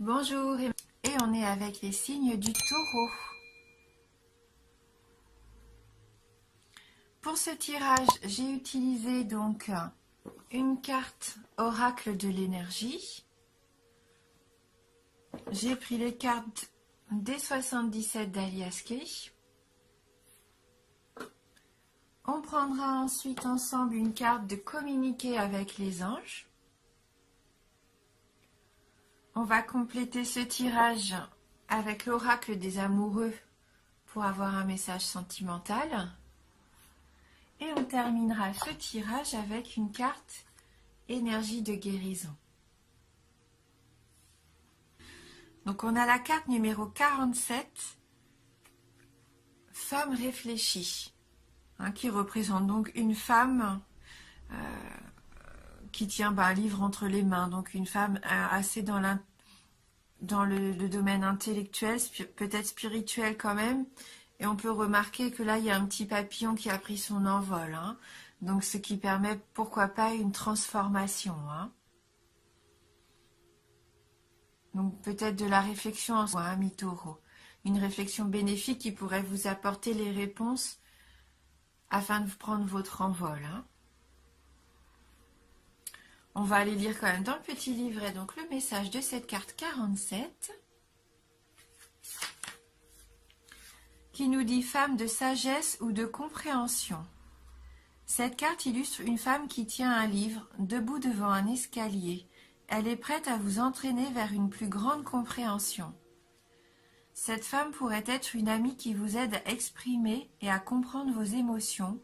Bonjour, et on est avec les signes du taureau. Pour ce tirage, j'ai utilisé donc une carte oracle de l'énergie. J'ai pris les cartes des 77 d'Alias Kay. On prendra ensuite ensemble une carte de communiquer avec les anges. On va compléter ce tirage avec l'oracle des amoureux pour avoir un message sentimental. Et on terminera ce tirage avec une carte énergie de guérison. Donc on a la carte numéro 47, femme réfléchie, qui représente donc une femme qui tient un livre entre les mains, donc une femme assez dans le domaine intellectuel, peut-être spirituel quand même, et on peut remarquer que là il y a un petit papillon qui a pris son envol, donc ce qui permet pourquoi pas une transformation. Donc peut-être de la réflexion en soi, ami taureau, une réflexion bénéfique qui pourrait vous apporter les réponses afin de prendre votre envol. On va aller lire quand même dans le petit livret donc le message de cette carte 47 qui nous dit femme de sagesse ou de compréhension. Cette carte illustre une femme qui tient un livre debout devant un escalier. Elle est prête à vous entraîner vers une plus grande compréhension. Cette femme pourrait être une amie qui vous aide à exprimer et à comprendre vos émotions,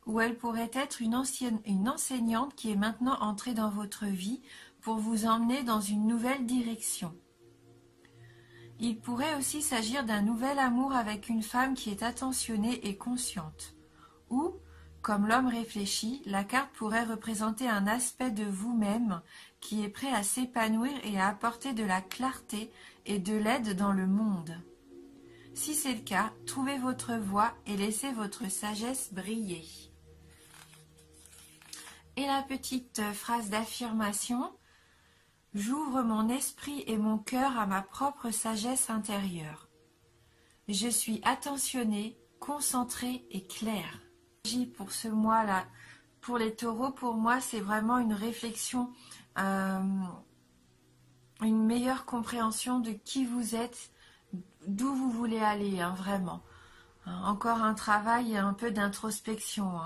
ou elle pourrait être une enseignante qui est maintenant entrée dans votre vie pour vous emmener dans une nouvelle direction. Il pourrait aussi s'agir d'un nouvel amour avec une femme qui est attentionnée et consciente. Ou, comme l'homme réfléchi, la carte pourrait représenter un aspect de vous-même qui est prêt à s'épanouir et à apporter de la clarté et de l'aide dans le monde. Si c'est le cas, trouvez votre voie et laissez votre sagesse briller. Et la petite phrase d'affirmation, j'ouvre mon esprit et mon cœur à ma propre sagesse intérieure. Je suis attentionnée, concentrée et claire. Pour ce mois-là, pour les taureaux, pour moi, c'est vraiment une réflexion, une meilleure compréhension de qui vous êtes, d'où vous voulez aller, vraiment. Encore un travail et un peu d'introspection.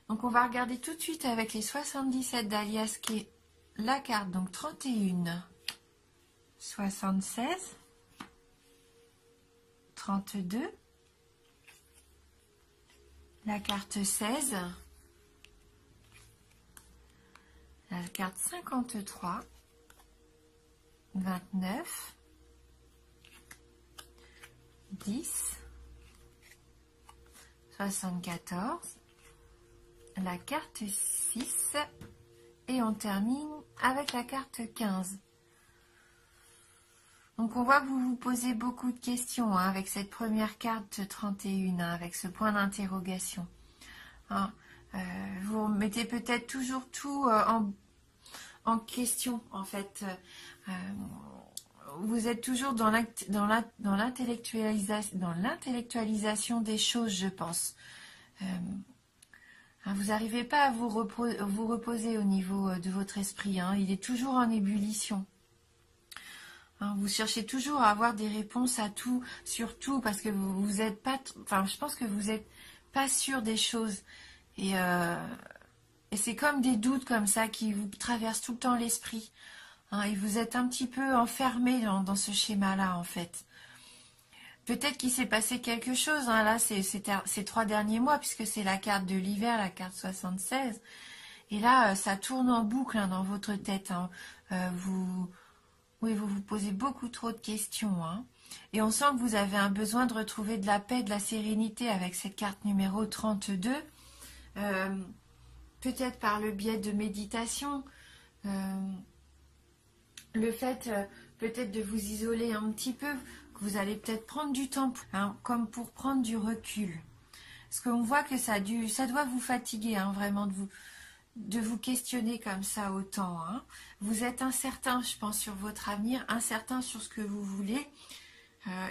Donc on va regarder tout de suite avec les 77 d'Alias Kay la carte, donc 31, 76, 32, la carte 16, la carte 53, 29, 10, 74, la carte 6 et on termine avec la carte 15. Donc on voit que vous vous posez beaucoup de questions avec cette première carte 31, avec ce point d'interrogation. Vous mettez peut-être toujours tout en question en fait. Vous êtes toujours dans l'intellectualisation des choses, je pense. Vous n'arrivez pas à vous reposer au niveau de votre esprit. Il est toujours en ébullition. Vous cherchez toujours à avoir des réponses à tout, sur tout, parce que vous êtes pas... Enfin, je pense que vous n'êtes pas sûr des choses. Et c'est comme des doutes comme ça qui vous traversent tout le temps l'esprit. Et vous êtes un petit peu enfermé dans ce schéma-là, en fait. Peut-être qu'il s'est passé quelque chose, là, ces 3 derniers mois, puisque c'est la carte de l'hiver, la carte 76. Et là, ça tourne en boucle dans votre tête. Vous vous posez beaucoup trop de questions. Et on sent que vous avez un besoin de retrouver de la paix, de la sérénité avec cette carte numéro 32. Peut-être par le biais de méditation. Le fait peut-être de vous isoler un petit peu, que vous allez peut-être prendre du temps, comme pour prendre du recul. Parce qu'on voit que ça doit vous fatiguer, vraiment, de vous questionner comme ça autant. Hein. Vous êtes incertain, je pense, sur votre avenir, incertain sur ce que vous voulez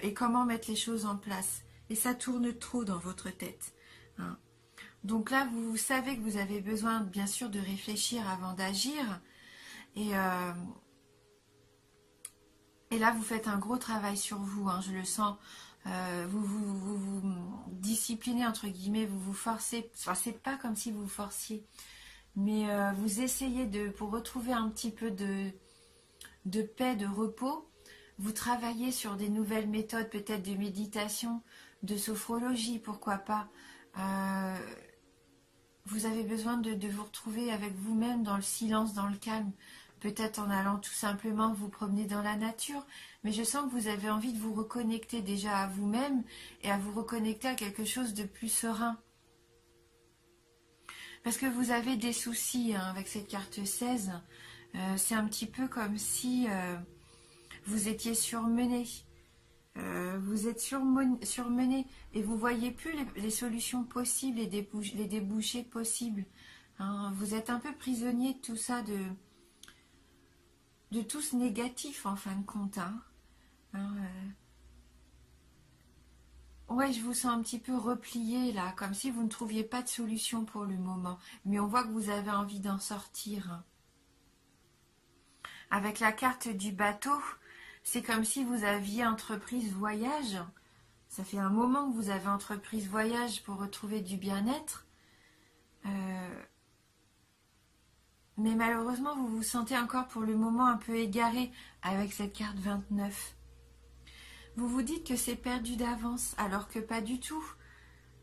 et comment mettre les choses en place. Et ça tourne trop dans votre tête. Hein. Donc là, vous savez que vous avez besoin, bien sûr, de réfléchir avant d'agir. Et là, vous faites un gros travail sur vous, hein, je le sens. Vous disciplinez, entre guillemets, vous vous forcez. Enfin, c'est pas comme si vous vous forciez. Mais vous essayez pour retrouver un petit peu de paix, de repos, vous travaillez sur des nouvelles méthodes, peut-être de méditation, de sophrologie, pourquoi pas. Vous avez besoin de vous retrouver avec vous-même dans le silence, dans le calme, peut-être en allant tout simplement vous promener dans la nature, mais je sens que vous avez envie de vous reconnecter déjà à vous-même et à vous reconnecter à quelque chose de plus serein. Parce que vous avez des soucis hein, avec cette carte 16. C'est un petit peu comme si vous étiez surmené. Vous êtes surmené et vous ne voyez plus les solutions possibles, les débouchés possibles. Hein. Vous êtes un peu prisonnier de tout ça, de tout ce négatif en fin de compte. Hein. Ouais, je vous sens un petit peu replié là, comme si vous ne trouviez pas de solution pour le moment. Mais on voit que vous avez envie d'en sortir. Avec la carte du bateau, c'est comme si vous aviez entrepris ce voyage. Ça fait un moment que vous avez entrepris ce voyage pour retrouver du bien-être. Mais malheureusement, vous vous sentez encore pour le moment un peu égaré avec cette carte 29. Vous vous dites que c'est perdu d'avance, alors que pas du tout.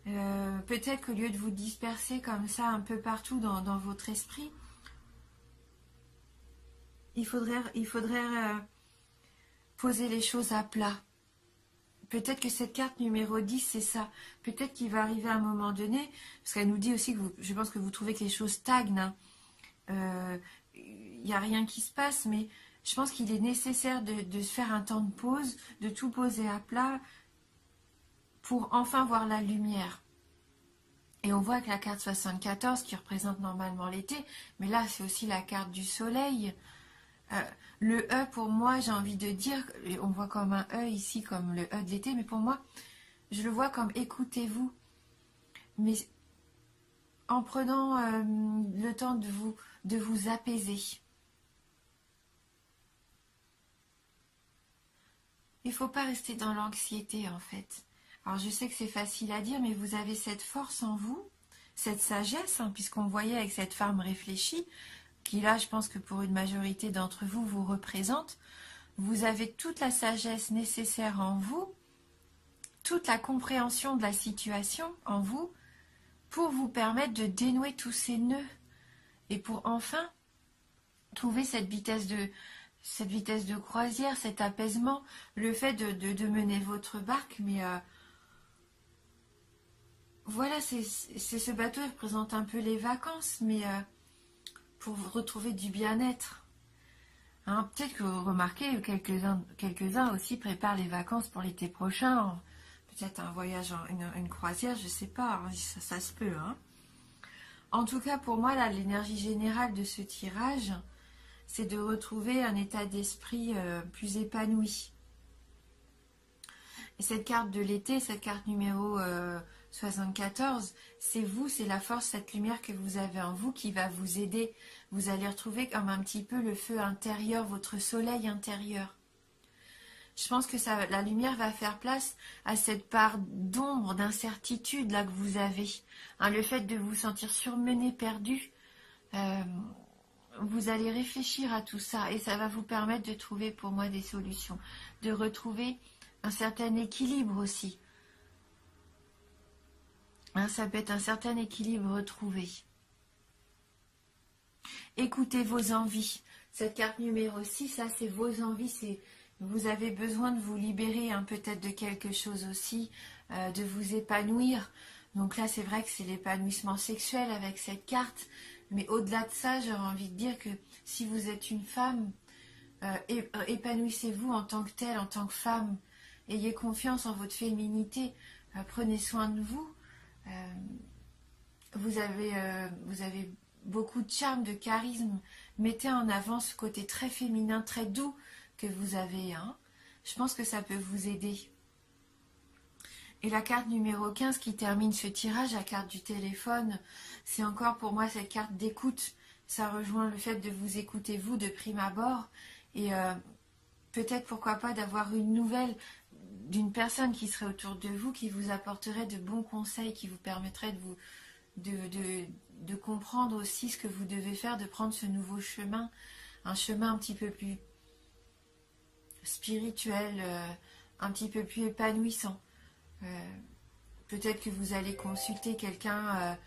Peut-être qu'au lieu de vous disperser comme ça un peu partout dans votre esprit, il faudrait poser les choses à plat. Peut-être que cette carte numéro 10, c'est ça. Peut-être qu'il va arriver à un moment donné, parce qu'elle nous dit aussi que je pense que vous trouvez que les choses stagnent. Il n'y a rien qui se passe, mais je pense qu'il est nécessaire de se faire un temps de pause, de tout poser à plat pour enfin voir la lumière. Et on voit que la carte 74, qui représente normalement l'été, mais là c'est aussi la carte du soleil. Le E pour moi, j'ai envie de dire, on voit comme un E ici, comme le E de l'été, mais pour moi, je le vois comme écoutez-vous. Mais en prenant le temps de vous apaiser. Il ne faut pas rester dans l'anxiété en fait. Alors je sais que c'est facile à dire, mais vous avez cette force en vous, cette sagesse, hein, puisqu'on voyait avec cette femme réfléchie, qui là, je pense que pour une majorité d'entre vous, vous représente. Vous avez toute la sagesse nécessaire en vous, toute la compréhension de la situation en vous, pour vous permettre de dénouer tous ces nœuds et pour enfin trouver cette vitesse de croisière, cet apaisement, le fait de mener votre barque, mais voilà, c'est ce bateau qui représente un peu les vacances, mais pour retrouver du bien-être. Hein, peut-être que vous remarquez, quelques-uns aussi préparent les vacances pour l'été prochain, peut-être un voyage, une croisière, je sais pas, hein, ça se peut. Hein. En tout cas, pour moi, là, l'énergie générale de ce tirage, c'est de retrouver un état d'esprit plus épanoui. Et cette carte de l'été, cette carte numéro 74, c'est vous, c'est la force, cette lumière que vous avez en vous qui va vous aider. Vous allez retrouver comme un petit peu le feu intérieur, votre soleil intérieur. Je pense que la lumière va faire place à cette part d'ombre, d'incertitude là que vous avez. Hein, le fait de vous sentir surmené, perdu, vous allez réfléchir à tout ça et ça va vous permettre de trouver pour moi des solutions, de retrouver un certain équilibre aussi. Hein, ça peut être un certain équilibre retrouvé. Écoutez vos envies. Cette carte numéro 6, ça c'est vos envies, vous avez besoin de vous libérer hein, peut-être de quelque chose aussi, de vous épanouir. Donc là c'est vrai que c'est l'épanouissement sexuel avec cette carte, mais au-delà de ça, j'aurais envie de dire que si vous êtes une femme, épanouissez-vous en tant que telle, en tant que femme. Ayez confiance en votre féminité, prenez soin de vous. Vous avez beaucoup de charme, de charisme. Mettez en avant ce côté très féminin, très doux que vous avez. Hein. Je pense que ça peut vous aider. Et la carte numéro 15 qui termine ce tirage, la carte du téléphone, c'est encore pour moi cette carte d'écoute. Ça rejoint le fait de vous écouter vous de prime abord. Et peut-être pourquoi pas d'avoir une nouvelle d'une personne qui serait autour de vous, qui vous apporterait de bons conseils, qui vous permettrait de vous de comprendre aussi ce que vous devez faire, de prendre ce nouveau chemin, un chemin un petit peu plus spirituel, un petit peu plus épanouissant. Peut-être que vous allez consulter quelqu'un,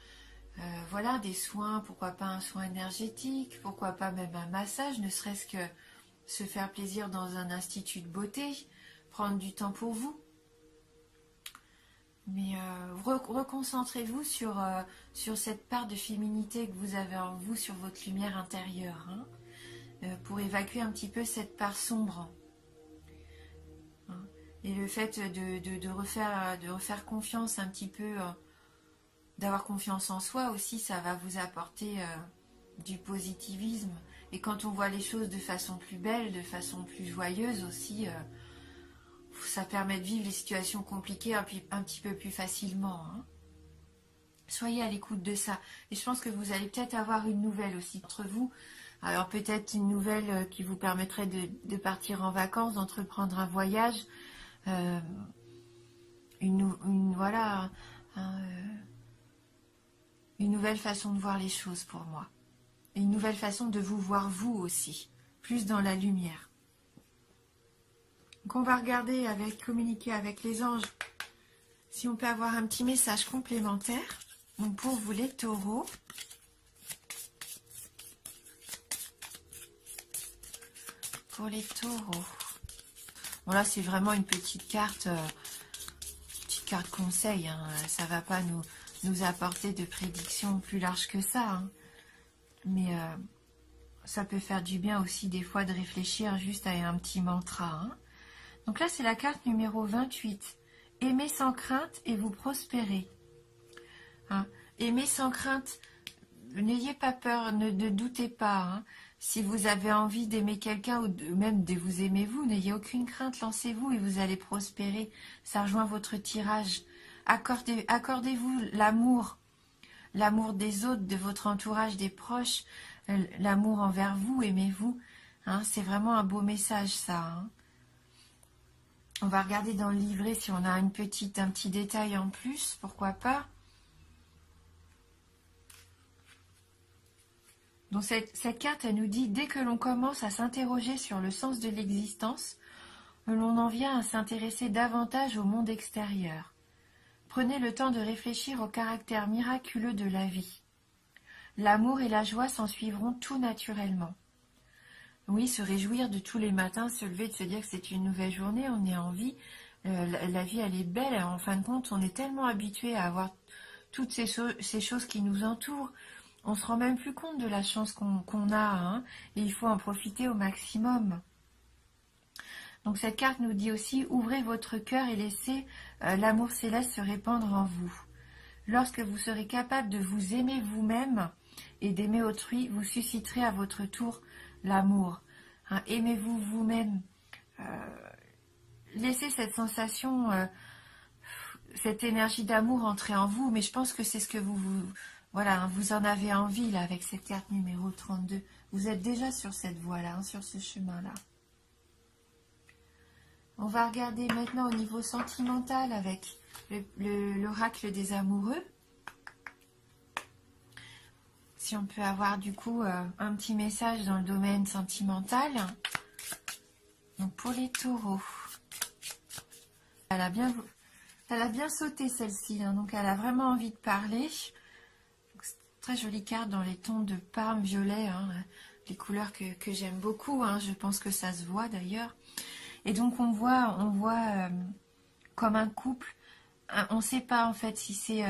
voilà, des soins, pourquoi pas un soin énergétique, pourquoi pas même un massage, ne serait-ce que se faire plaisir dans un institut de beauté, prendre du temps pour vous. Mais reconcentrez-vous sur cette part de féminité que vous avez en vous, sur votre lumière intérieure, hein, pour évacuer un petit peu cette part sombre. Hein. Et le fait de refaire confiance un petit peu, d'avoir confiance en soi aussi, ça va vous apporter du positivisme. Et quand on voit les choses de façon plus belle, de façon plus joyeuse aussi, ça permet de vivre les situations compliquées un petit peu plus facilement. Hein. Soyez à l'écoute de ça. Et je pense que vous allez peut-être avoir une nouvelle aussi entre vous. Alors peut-être une nouvelle qui vous permettrait de partir en vacances, d'entreprendre un voyage. Voilà, une nouvelle façon de voir les choses pour moi. Et une nouvelle façon de vous voir vous aussi, plus dans la lumière. Donc on va regarder communiquer avec les anges, si on peut avoir un petit message complémentaire. Donc pour vous les taureaux, bon là c'est vraiment une petite carte conseil, hein. Ça va pas nous apporter de prédictions plus larges que ça, hein. Mais ça peut faire du bien aussi des fois de réfléchir juste à un petit mantra, hein. Donc là, c'est la carte numéro 28. Aimez sans crainte et vous prospérez. Hein. Aimez sans crainte. N'ayez pas peur, ne doutez pas. Hein. Si vous avez envie d'aimer quelqu'un ou même de vous aimer vous, n'ayez aucune crainte, lancez-vous et vous allez prospérer. Ça rejoint votre tirage. Accordez-vous l'amour. L'amour des autres, de votre entourage, des proches. L'amour envers vous, aimez-vous. Hein. C'est vraiment un beau message, ça. Hein. On va regarder dans le livret si on a un petit détail en plus, pourquoi pas. Donc cette carte, elle nous dit, dès que l'on commence à s'interroger sur le sens de l'existence, l'on en vient à s'intéresser davantage au monde extérieur. Prenez le temps de réfléchir au caractère miraculeux de la vie. L'amour et la joie s'en suivront tout naturellement. Oui, se réjouir de tous les matins, se lever, de se dire que c'est une nouvelle journée, on est en vie, la vie elle est belle, en fin de compte on est tellement habitué à avoir toutes ces choses qui nous entourent, on se rend même plus compte de la chance qu'on a, hein, et il faut en profiter au maximum. Donc cette carte nous dit aussi, ouvrez votre cœur et laissez l'amour céleste se répandre en vous. Lorsque vous serez capable de vous aimer vous-même et d'aimer autrui, vous susciterez à votre tour l'amour. Hein, aimez-vous vous-même. Laissez cette sensation, cette énergie d'amour entrer en vous. Mais je pense que c'est ce que voilà, hein, vous en avez envie là avec cette carte numéro 32. Vous êtes déjà sur cette voie-là, hein, sur ce chemin-là. On va regarder maintenant au niveau sentimental avec l'oracle des amoureux. Si on peut avoir du coup un petit message dans le domaine sentimental. Donc pour les taureaux. Elle a bien sauté celle-ci, hein, donc elle a vraiment envie de parler. Très jolie carte dans les tons de parme violet, hein, les couleurs que j'aime beaucoup, hein, je pense que ça se voit d'ailleurs. Et donc on voit comme un couple, on ne sait pas en fait si c'est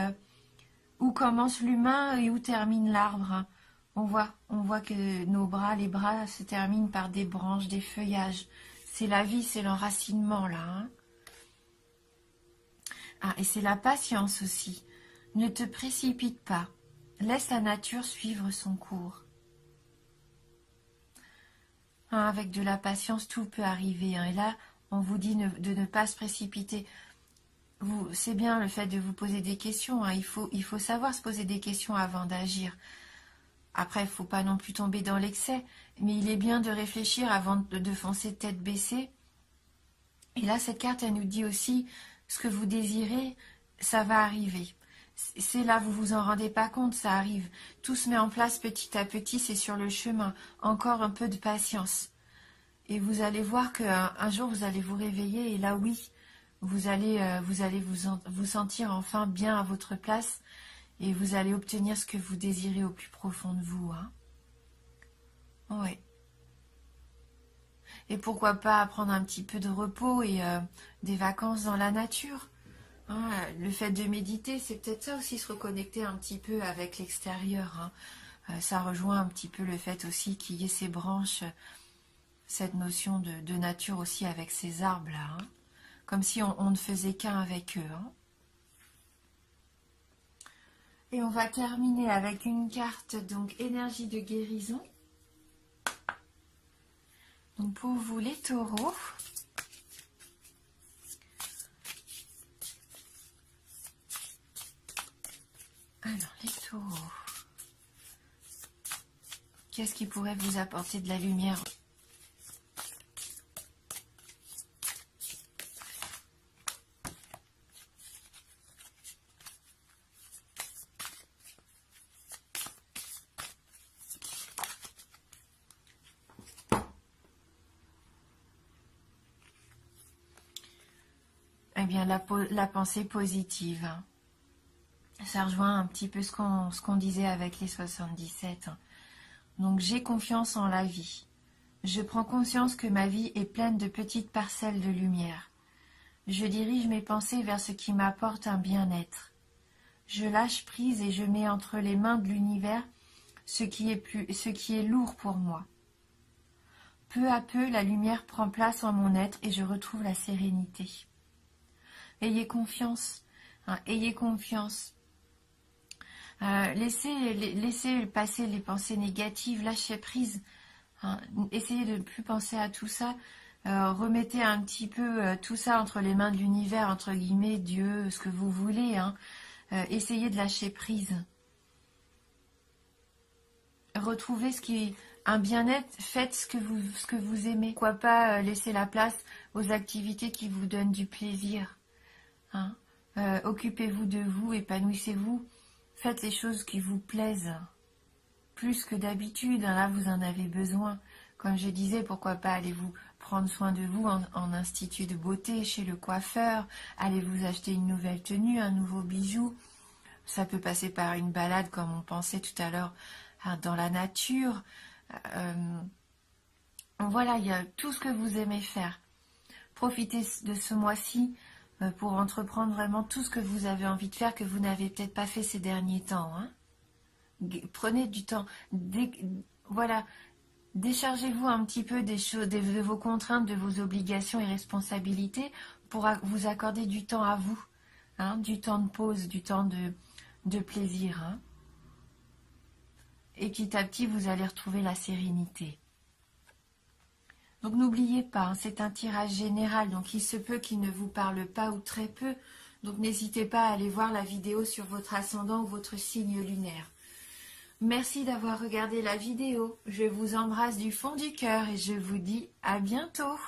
où commence l'humain et où termine l'arbre. Hein. On voit que les bras se terminent par des branches, des feuillages. C'est la vie, c'est l'enracinement là. Hein. Ah, et c'est la patience aussi. Ne te précipite pas. Laisse la nature suivre son cours. Hein, avec de la patience, tout peut arriver. Hein, et là, on vous dit de ne pas se précipiter. C'est bien le fait de vous poser des questions. Hein, il faut savoir se poser des questions avant d'agir. Après, il ne faut pas non plus tomber dans l'excès. Mais il est bien de réfléchir avant de foncer tête baissée. Et là, cette carte, elle nous dit aussi, ce que vous désirez, ça va arriver. C'est là, vous vous en rendez pas compte, ça arrive. Tout se met en place petit à petit, c'est sur le chemin. Encore un peu de patience. Et vous allez voir qu'un jour, vous allez vous réveiller et là, oui, vous allez vous sentir enfin bien à votre place et vous allez obtenir ce que vous désirez au plus profond de vous. Hein. Oui. Et pourquoi pas prendre un petit peu de repos et des vacances dans la nature. Hein, le fait de méditer, c'est peut-être ça aussi, se reconnecter un petit peu avec l'extérieur. Hein. Ça rejoint un petit peu le fait aussi qu'il y ait ces branches, cette notion de nature aussi avec ces arbres-là. Hein. Comme si on ne faisait qu'un avec eux. Hein. Et on va terminer avec une carte, donc énergie de guérison. Donc pour vous les taureaux, alors les taureaux, qu'est-ce qui pourrait vous apporter de la lumière ? Eh bien la pensée positive. Hein. Ça rejoint un petit peu ce qu'on disait avec les 77. Hein. Donc j'ai confiance en la vie. Je prends conscience que ma vie est pleine de petites parcelles de lumière. Je dirige mes pensées vers ce qui m'apporte un bien-être. Je lâche prise et je mets entre les mains de l'univers ce qui est lourd pour moi. Peu à peu, la lumière prend place en mon être et je retrouve la sérénité. Ayez confiance, hein, ayez confiance. Laissez passer les pensées négatives, lâchez prise. Hein, essayez de ne plus penser à tout ça. Remettez un petit peu tout ça entre les mains de l'univers, entre guillemets, Dieu, ce que vous voulez. Hein. Essayez de lâcher prise. Retrouvez un bien-être, faites ce que vous aimez. Pourquoi pas laisser la place aux activités qui vous donnent du plaisir. Hein. Occupez-vous de vous, épanouissez-vous. Faites les choses qui vous plaisent. Plus que d'habitude, hein, là vous en avez besoin. Comme je disais, pourquoi pas allez-vous prendre soin de vous en institut de beauté, chez le coiffeur, allez-vous acheter une nouvelle tenue, un nouveau bijou. Ça peut passer par une balade comme on pensait tout à l'heure, hein, dans la nature. Voilà, il y a tout ce que vous aimez faire. Profitez de ce mois-ci pour entreprendre vraiment tout ce que vous avez envie de faire, que vous n'avez peut-être pas fait ces derniers temps. Hein. Prenez du temps. Voilà, déchargez-vous un petit peu des choses, de vos contraintes, de vos obligations et responsabilités pour vous accorder du temps à vous. Hein, du temps de pause, du temps de plaisir. Hein. Et petit à petit, vous allez retrouver la sérénité. Donc n'oubliez pas, hein, c'est un tirage général, donc il se peut qu'il ne vous parle pas ou très peu. Donc n'hésitez pas à aller voir la vidéo sur votre ascendant ou votre signe lunaire. Merci d'avoir regardé la vidéo. Je vous embrasse du fond du cœur et je vous dis à bientôt.